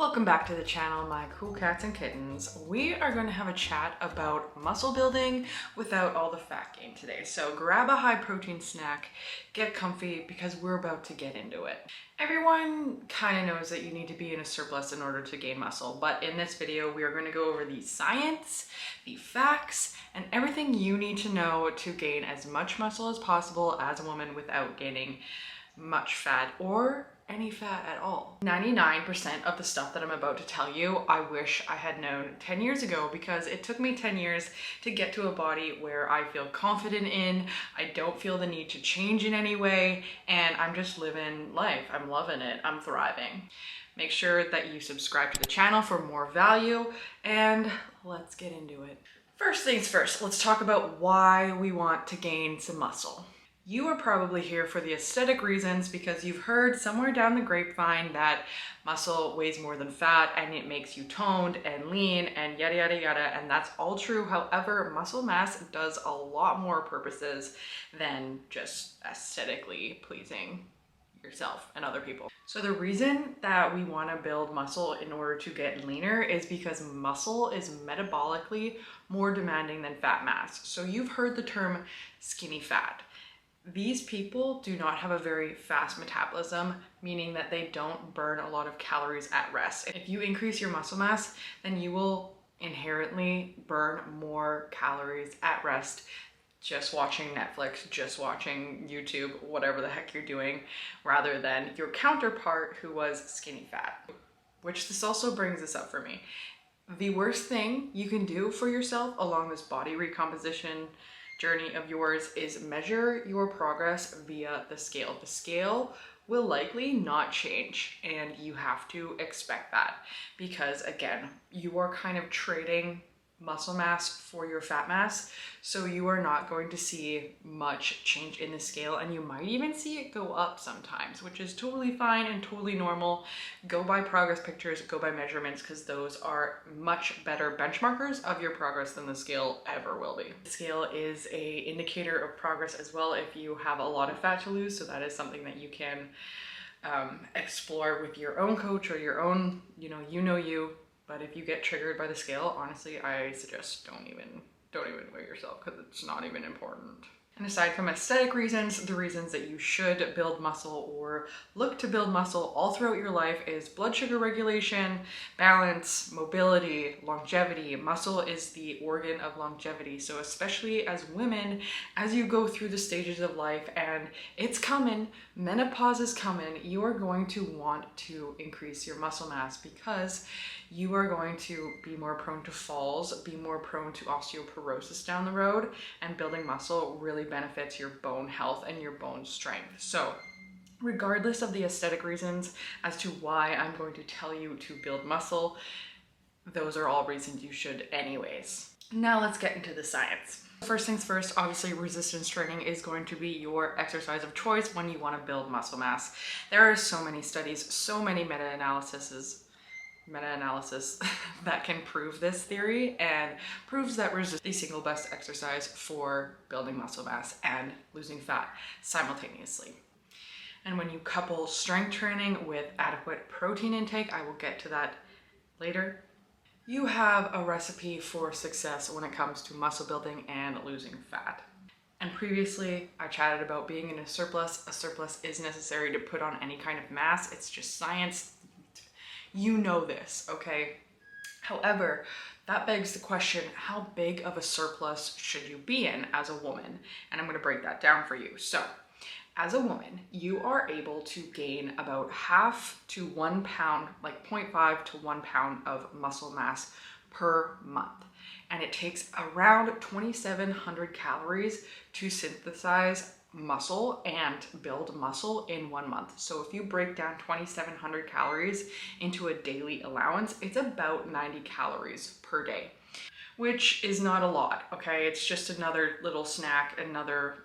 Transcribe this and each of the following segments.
Welcome back to the channel, my cool cats and kittens. We are going to have a chat about muscle building without all the fat gain today. So grab a high protein snack, get comfy because we're about to get into it. Everyone kind of knows that you need to be in a surplus in order to gain muscle, but in this video we are going to go over the science, the facts, and everything you need to know to gain as much muscle as possible as a woman without gaining much fat or any fat at all. 99% of the stuff that I'm about to tell you, I wish I had known 10 years ago because it took me 10 years to get to a body where I feel confident in, I don't feel the need to change in any way, and I'm just living life. I'm loving it. I'm thriving. Make sure that you subscribe to the channel for more value, and let's get into it. First things first, let's talk about why we want to gain some muscle. You are probably here for the aesthetic reasons because you've heard somewhere down the grapevine that muscle weighs more than fat and it makes you toned and lean and yada yada yada, and that's all true. However, muscle mass does a lot more purposes than just aesthetically pleasing yourself and other people. So the reason that we want to build muscle in order to get leaner is because muscle is metabolically more demanding than fat mass. So you've heard the term skinny fat. These people do not have a very fast metabolism, meaning that they don't burn a lot of calories at rest. If you increase your muscle mass, then you will inherently burn more calories at rest just watching Netflix, just watching YouTube, whatever the heck you're doing, rather than your counterpart who was skinny fat. Which this also brings this up for me. The worst thing you can do for yourself along this body recomposition journey of yours is measure your progress via the scale. The scale will likely not change, and you have to expect that because again, you are kind of trading muscle mass for your fat mass, so you are not going to see much change in the scale, and you might even see it go up sometimes, which is totally fine and totally normal. Go by progress pictures, go by measurements, because those are much better benchmarkers of your progress than the scale ever will be. The scale is an indicator of progress as well if you have a lot of fat to lose, so that is something that you can explore with your own coach or your own, you. But if you get triggered by the scale, honestly, I suggest don't even weigh yourself because it's not even important. And aside from aesthetic reasons, the reasons that you should build muscle or look to build muscle all throughout your life is blood sugar regulation, balance, mobility, longevity. Muscle is the organ of longevity. So especially as women, as you go through the stages of life, and it's coming, menopause is coming, you are going to want to increase your muscle mass because you are going to be more prone to falls, be more prone to osteoporosis down the road, and building muscle really benefits your bone health and your bone strength. So regardless of the aesthetic reasons as to why I'm going to tell you to build muscle, those are all reasons you should anyways. Now let's get into the science. First things first, obviously resistance training is going to be your exercise of choice when you want to build muscle mass. There are so many studies, so many meta-analysis that can prove this theory and proves that resistance is the single best exercise for building muscle mass and losing fat simultaneously. And when you couple strength training with adequate protein intake, I will get to that later, you have a recipe for success when it comes to muscle building and losing fat. And previously, I chatted about being in a surplus. A surplus is necessary to put on any kind of mass. It's just science. You know this, okay? However, that begs the question, how big of a surplus should you be in as a woman? And I'm going to break that down for you. So, as a woman, you are able to gain about half to 1 pound, like 0.5 to 1 pound of muscle mass per month. And it takes around 2,700 calories to synthesize muscle and build muscle in 1 month. So if you break down 2,700 calories into a daily allowance, it's about 90 calories per day, which is not a lot, okay? It's just another little snack, another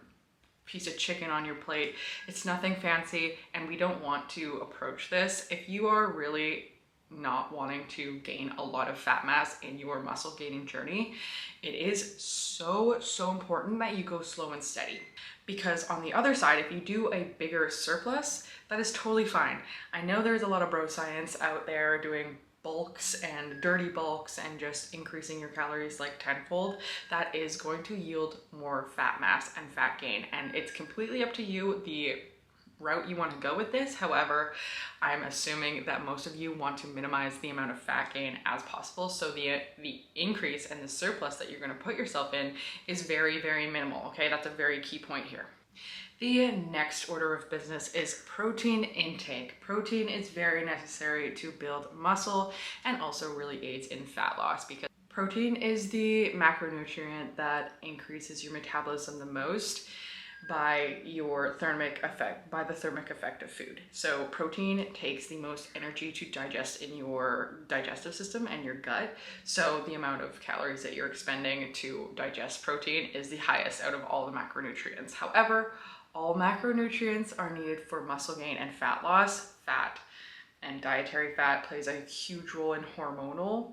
piece of chicken on your plate. It's nothing fancy, and we don't want to approach this. If you are really not wanting to gain a lot of fat mass in your muscle gaining journey, it is so important that you go slow and steady. Because on the other side, if you do a bigger surplus, that is totally fine. I know there's a lot of bro science out there doing bulks and dirty bulks and just increasing your calories like tenfold, that is going to yield more fat mass and fat gain. And it's completely up to you the route you want to go with this. However, I'm assuming that most of you want to minimize the amount of fat gain as possible. So the increase and the surplus that you're going to put yourself in is very, very minimal. Okay, that's a very key point here. The next order of business is protein intake. Protein is very necessary to build muscle and also really aids in fat loss, because protein is the macronutrient that increases your metabolism the most by the thermic effect of food. So protein takes the most energy to digest in your digestive system and your gut. So the amount of calories that you're expending to digest protein is the highest out of all the macronutrients. However, all macronutrients are needed for muscle gain and fat loss. Fat and dietary fat plays a huge role in hormonal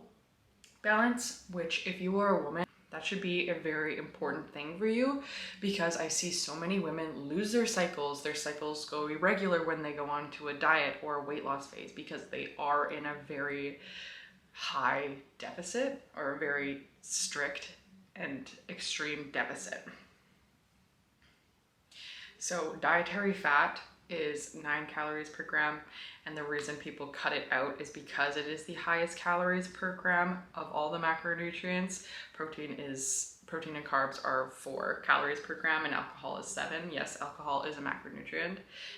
balance, which if you are a woman, that should be a very important thing for you, because I see so many women lose their cycles. Their cycles go irregular when they go on to a diet or a weight loss phase because they are in a very high deficit or a very strict and extreme deficit. So dietary fat is 9 calories per gram, and the reason people cut it out is because it is the highest calories per gram of all the macronutrients. Protein and carbs are 4 calories per gram and alcohol is 7. Yes, alcohol is a macronutrient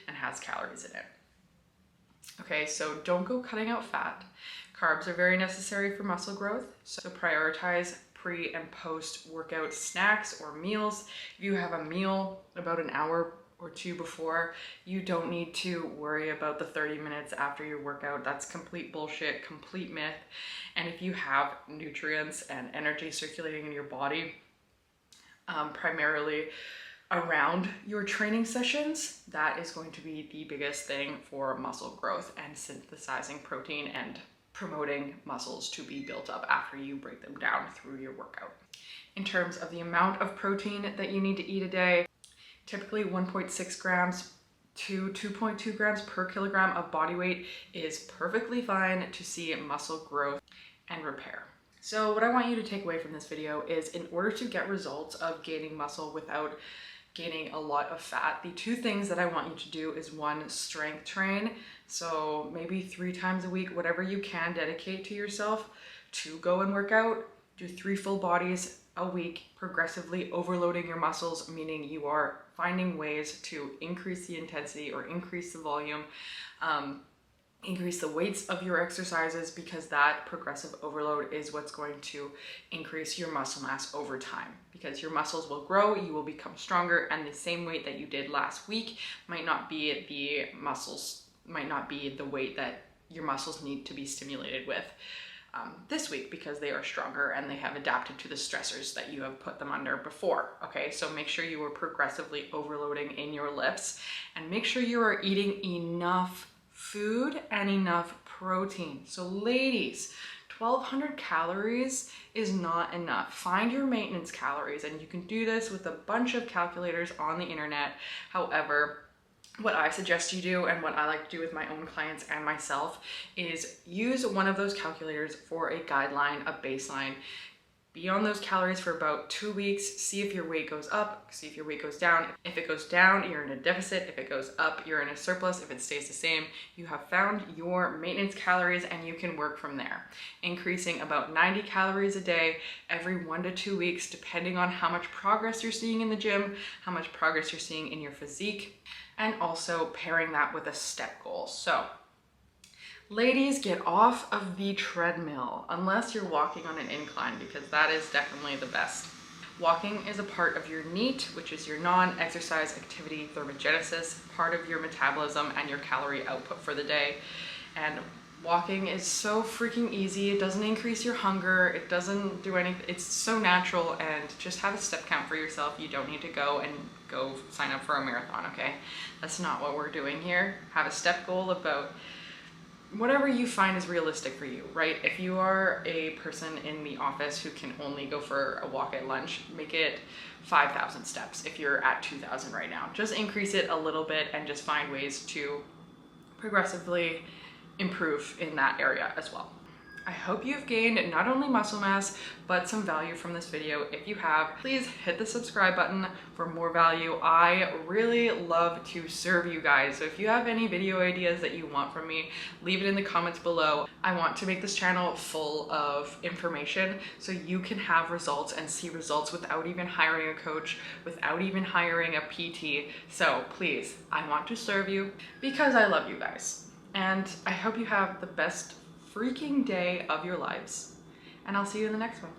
and has calories in it. Okay, so don't go cutting out fat. Carbs are very necessary for muscle growth, so prioritize pre and post workout snacks or meals. If you have a meal about an hour or two before, you don't need to worry about the 30 minutes after your workout. That's complete bullshit, complete myth. And if you have nutrients and energy circulating in your body, primarily around your training sessions, that is going to be the biggest thing for muscle growth and synthesizing protein and promoting muscles to be built up after you break them down through your workout. In terms of the amount of protein that you need to eat a day, typically 1.6 grams to 2.2 grams per kilogram of body weight is perfectly fine to see muscle growth and repair. So what I want you to take away from this video is, in order to get results of gaining muscle without gaining a lot of fat, the 2 things that I want you to do is 1, strength train. So maybe 3 times a week, whatever you can dedicate to yourself to go and work out. Do 3 full bodies a week, progressively overloading your muscles, meaning you are finding ways to increase the intensity or increase the volume, increase the weights of your exercises, because that progressive overload is what's going to increase your muscle mass over time, because your muscles will grow, you will become stronger, and the same weight that you did last week might not be the weight that your muscles need to be stimulated with this week, because they are stronger and they have adapted to the stressors that you have put them under before. Okay, so make sure you are progressively overloading in your lifts, and make sure you are eating enough food and enough protein. So ladies, 1200 calories is not enough. Find your maintenance calories, and you can do this with a bunch of calculators on the internet. However, what I suggest you do, and what I like to do with my own clients and myself, is use one of those calculators for a guideline, a baseline. Be on those calories for about 2 weeks, see if your weight goes up, see if your weight goes down. If it goes down, you're in a deficit. If it goes up, you're in a surplus. If it stays the same, you have found your maintenance calories and you can work from there. Increasing about 90 calories a day every 1 to 2 weeks, depending on how much progress you're seeing in the gym, how much progress you're seeing in your physique, and also pairing that with a step goal. So ladies, get off of the treadmill, unless you're walking on an incline, because that is definitely the best. Walking is a part of your NEAT, which is your non-exercise activity thermogenesis, part of your metabolism and your calorie output for the day. And walking is so freaking easy. It doesn't increase your hunger. It doesn't do anything. It's so natural, and just have a step count for yourself. You don't need to go sign up for a marathon, okay? That's not what we're doing here. Have a step goal about whatever you find is realistic for you, right? If you are a person in the office who can only go for a walk at lunch, make it 5,000 steps. If you're at 2,000 right now, just increase it a little bit and just find ways to progressively improve in that area as well. I hope you've gained not only muscle mass, but some value from this video. If you have, please hit the subscribe button for more value. I really love to serve you guys. So if you have any video ideas that you want from me, leave it in the comments below. I want to make this channel full of information so you can have results and see results without even hiring a coach, without even hiring a PT. So please, I want to serve you because I love you guys. And I hope you have the best freaking day of your lives. And I'll see you in the next one.